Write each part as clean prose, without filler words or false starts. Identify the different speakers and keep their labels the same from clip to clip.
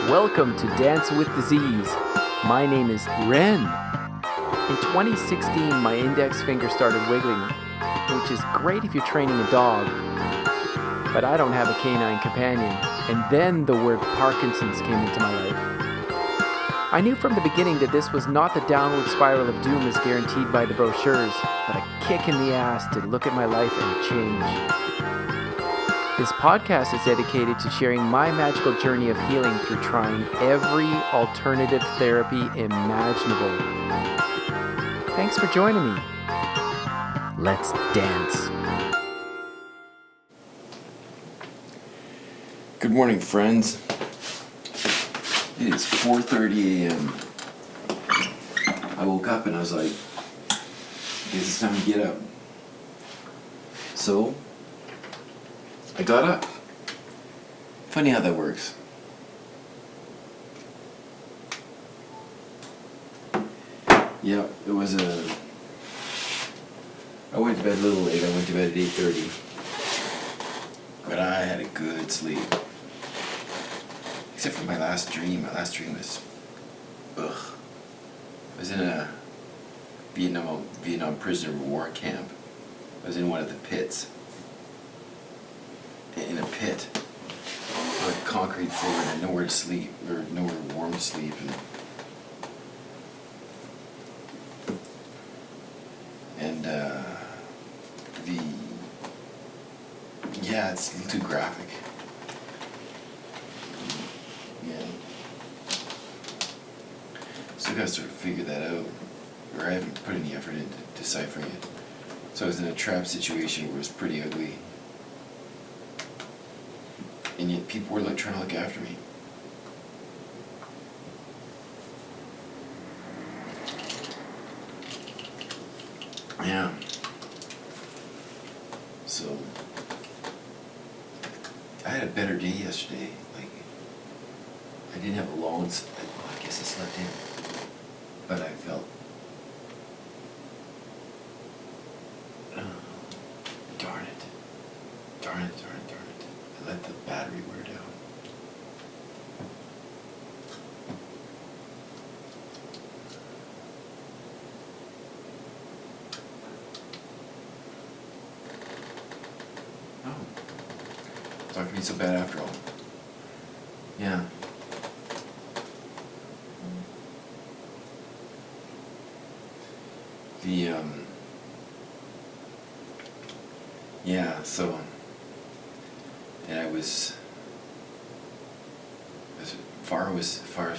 Speaker 1: Welcome to Dance with Disease. My name is Ren. In 2016, my index finger started wiggling, which is great if you're training a dog, but I don't have a canine companion. And then the word Parkinsons came into my life. I knew from the beginning that this was not the downward spiral of doom as guaranteed by the brochures, but a kick in the ass to look at my life and change. This podcast is dedicated to sharing my magical journey of healing through trying every alternative therapy imaginable. Thanks for joining me. Let's dance.
Speaker 2: Good morning, friends. It is 4:30 a.m. I woke up and I was like, I guess it's time to get up. So, I got up. Funny how that works. Yeah, it was I went to bed a little late. I went to bed at 8:30. But I had a good sleep. Except for my last dream. My last dream was, I was in a Vietnam prisoner of war camp. I was in one of the pits. In a pit. Like a concrete floor and I had nowhere to sleep, or nowhere warm to sleep. Yeah, it's a little too graphic. Yeah. Still gotta sort of figure that out. Or I haven't put any effort into deciphering it. So I was in a trap situation where it was pretty ugly. And yet people were like trying to look after me. Yeah. So I had a better day yesterday. Like, I didn't have a long, I guess I slept in, but I felt, darn it. I let the battery wear down. Oh. It's not gonna be so bad after all. Yeah. Yeah, so, and I was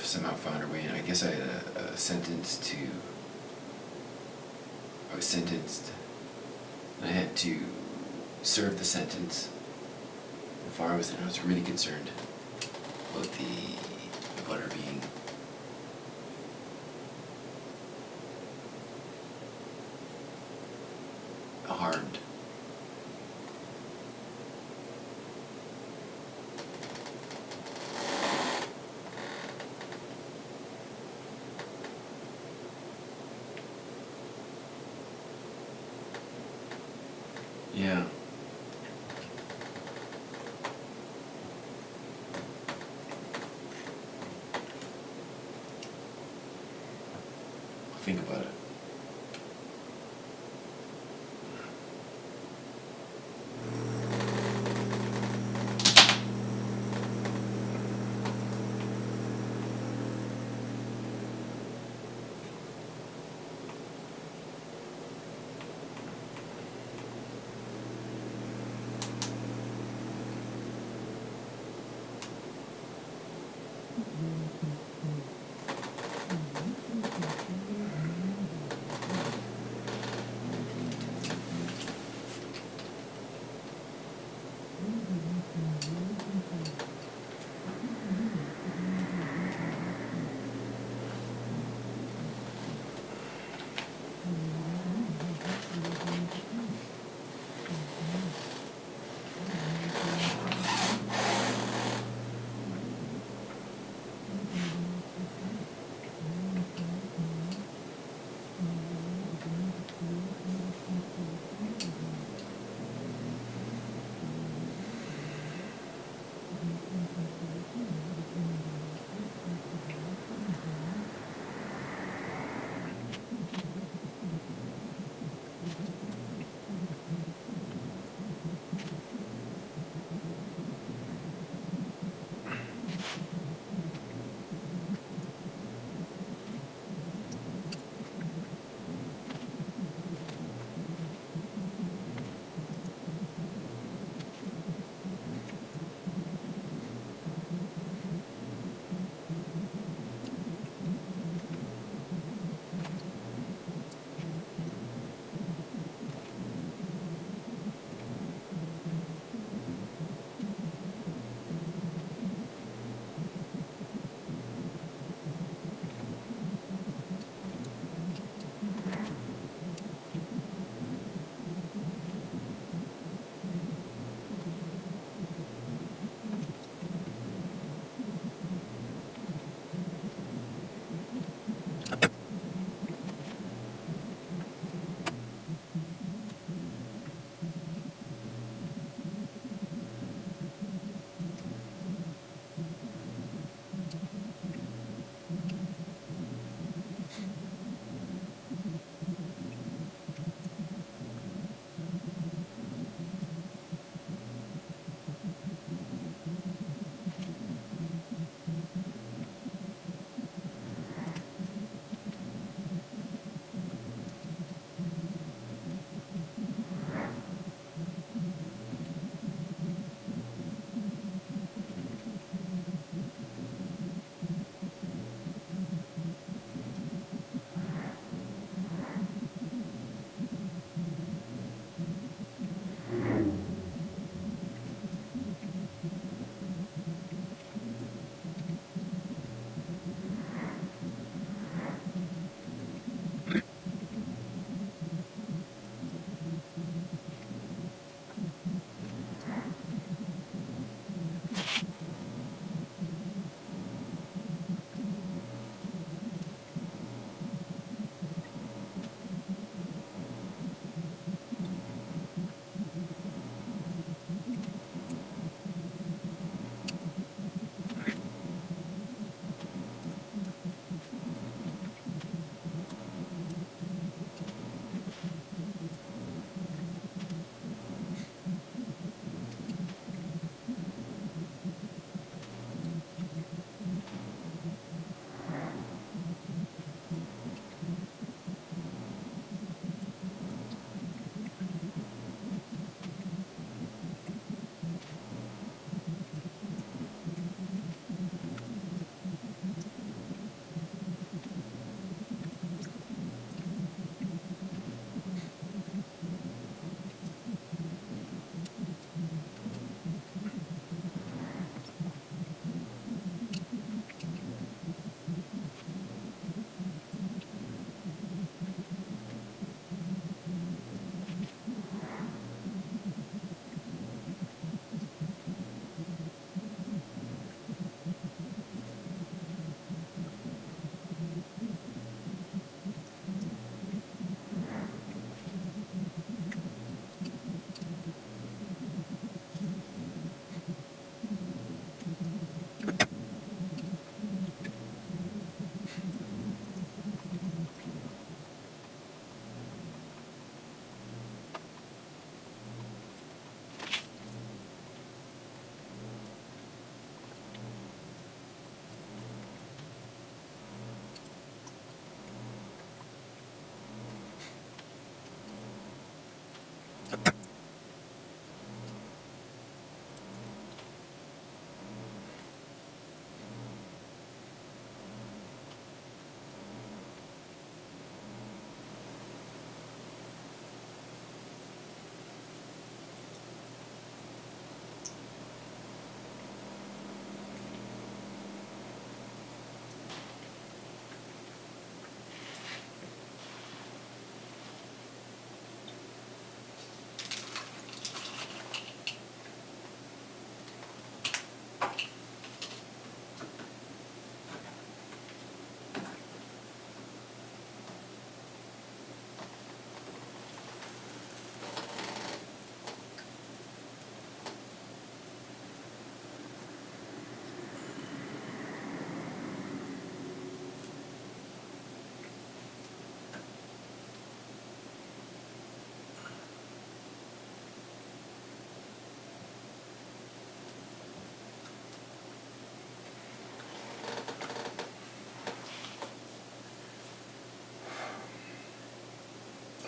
Speaker 2: somehow found her way, and I guess I had a sentence to, I was sentenced, and I had to serve the sentence. And Farah was there, and I was really concerned about her being harmed. Yeah. Think about it.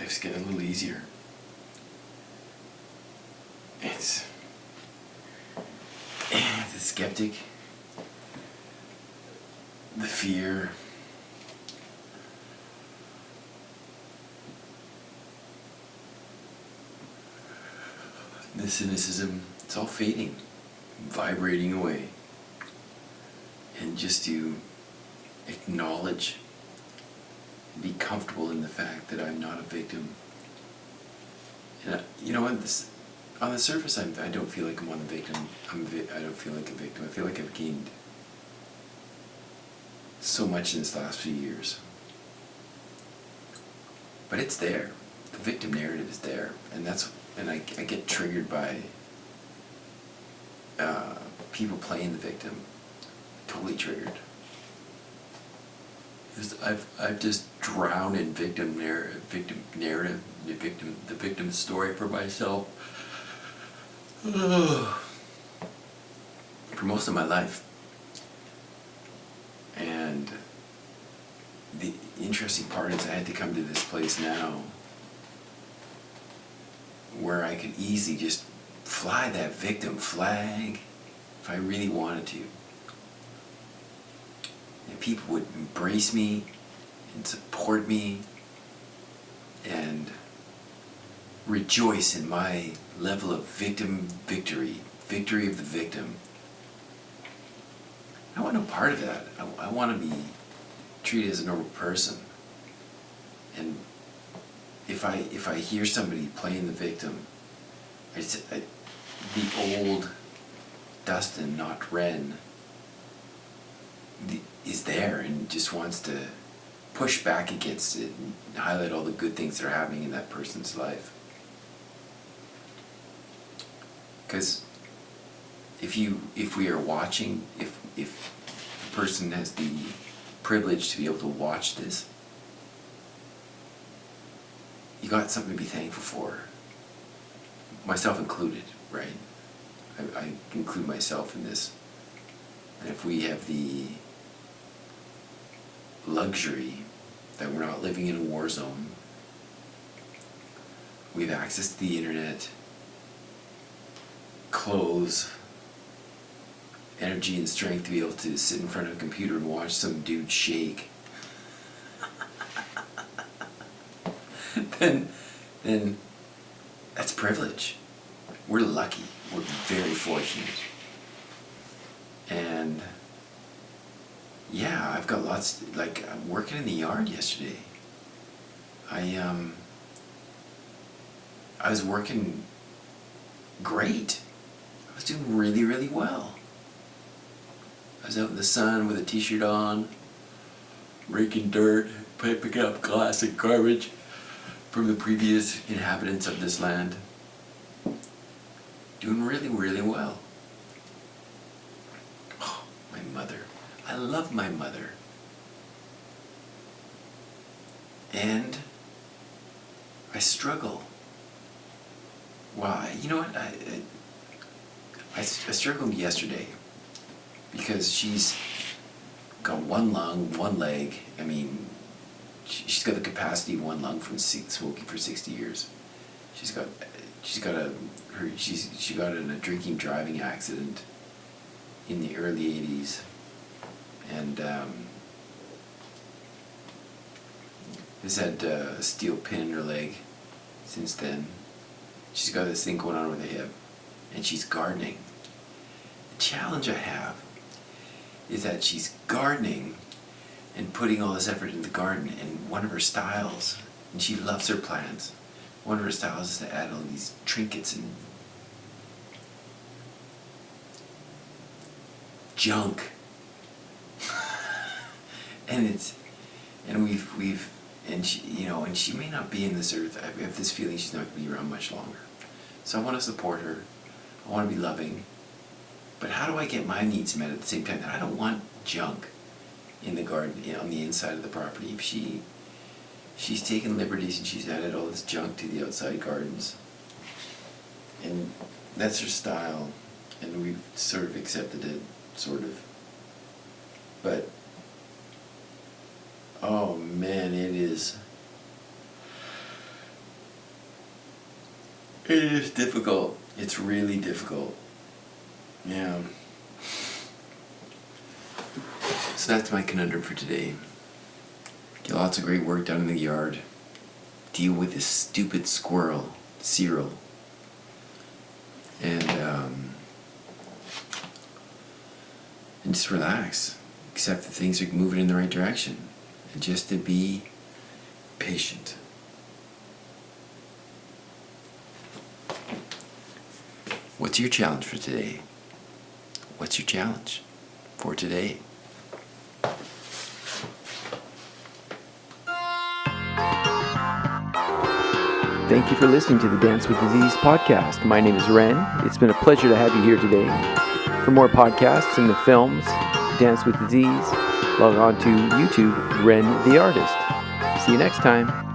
Speaker 2: life's getting a little easier. It's the skeptic, the fear, the cynicism, it's all fading, vibrating away. And just to acknowledge, be comfortable in the fact that I'm not a victim. And on the surface, I don't feel like I'm on the victim. I don't feel like a victim. I feel like I've gained so much in this last few years. But it's there. The victim narrative is there, and I get triggered by people playing the victim. Totally triggered. I've just drowned in victim narrative, the victim story for myself for most of my life. And the interesting part is I had to come to this place now where I could easily just fly that victim flag if I really wanted to. And people would embrace me and support me and rejoice in my level of victory of the victim. I want no part of that. I want to be treated as a normal person. And if I hear somebody playing the victim, the old Dustin, not Ren, is there and just wants to push back against it and highlight all the good things that are happening in that person's life. Because if we are watching, if a person has the privilege to be able to watch this, you got something to be thankful for. Myself included, right? I include myself in this. And if we have the luxury that we're not living in a war zone, we have access to the internet, clothes, energy and strength to be able to sit in front of a computer and watch some dude shake, then that's privilege. We're lucky. We're very fortunate. And yeah, I've got lots, I'm working in the yard yesterday. I was working great. I was doing really, really well. I was out in the sun with a t-shirt on, raking dirt, picking up glass and garbage from the previous inhabitants of this land. Doing really, really well. Oh, my mother. I love my mother. And I struggle. Why? You know what? I struggled yesterday because she's got one lung, one leg. I mean, she's got the capacity of one lung from smoking for 60 years. She got in a drinking driving accident in the early 80s, and has had a steel pin in her leg since then. She's got this thing going on with her hip, and she's gardening. The challenge I have is that she's gardening and putting all this effort into the garden, and one of her styles, and she loves her plants, one of her styles is to add all these trinkets and junk. And she may not be in this earth. I have this feeling she's not going to be around much longer. So I want to support her. I want to be loving. But how do I get my needs met at the same time? I don't want junk in the garden, on the inside of the property. If she's taken liberties and she's added all this junk to the outside gardens. And that's her style. And we've sort of accepted it, sort of. But, oh man, it is It is difficult. It's really difficult. Yeah. So that's my conundrum for today. Get lots of great work done in the yard. Deal with this stupid squirrel, Cyril. And just relax. Accept that things are moving in the right direction. And just to be patient. What's your challenge for today? What's your challenge for today?
Speaker 1: Thank you for listening to the Dance with Disease podcast. My name is Ren. It's been a pleasure to have you here today. For more podcasts and the films, Dance with Disease, log on to YouTube, Ren the Artist. See you next time.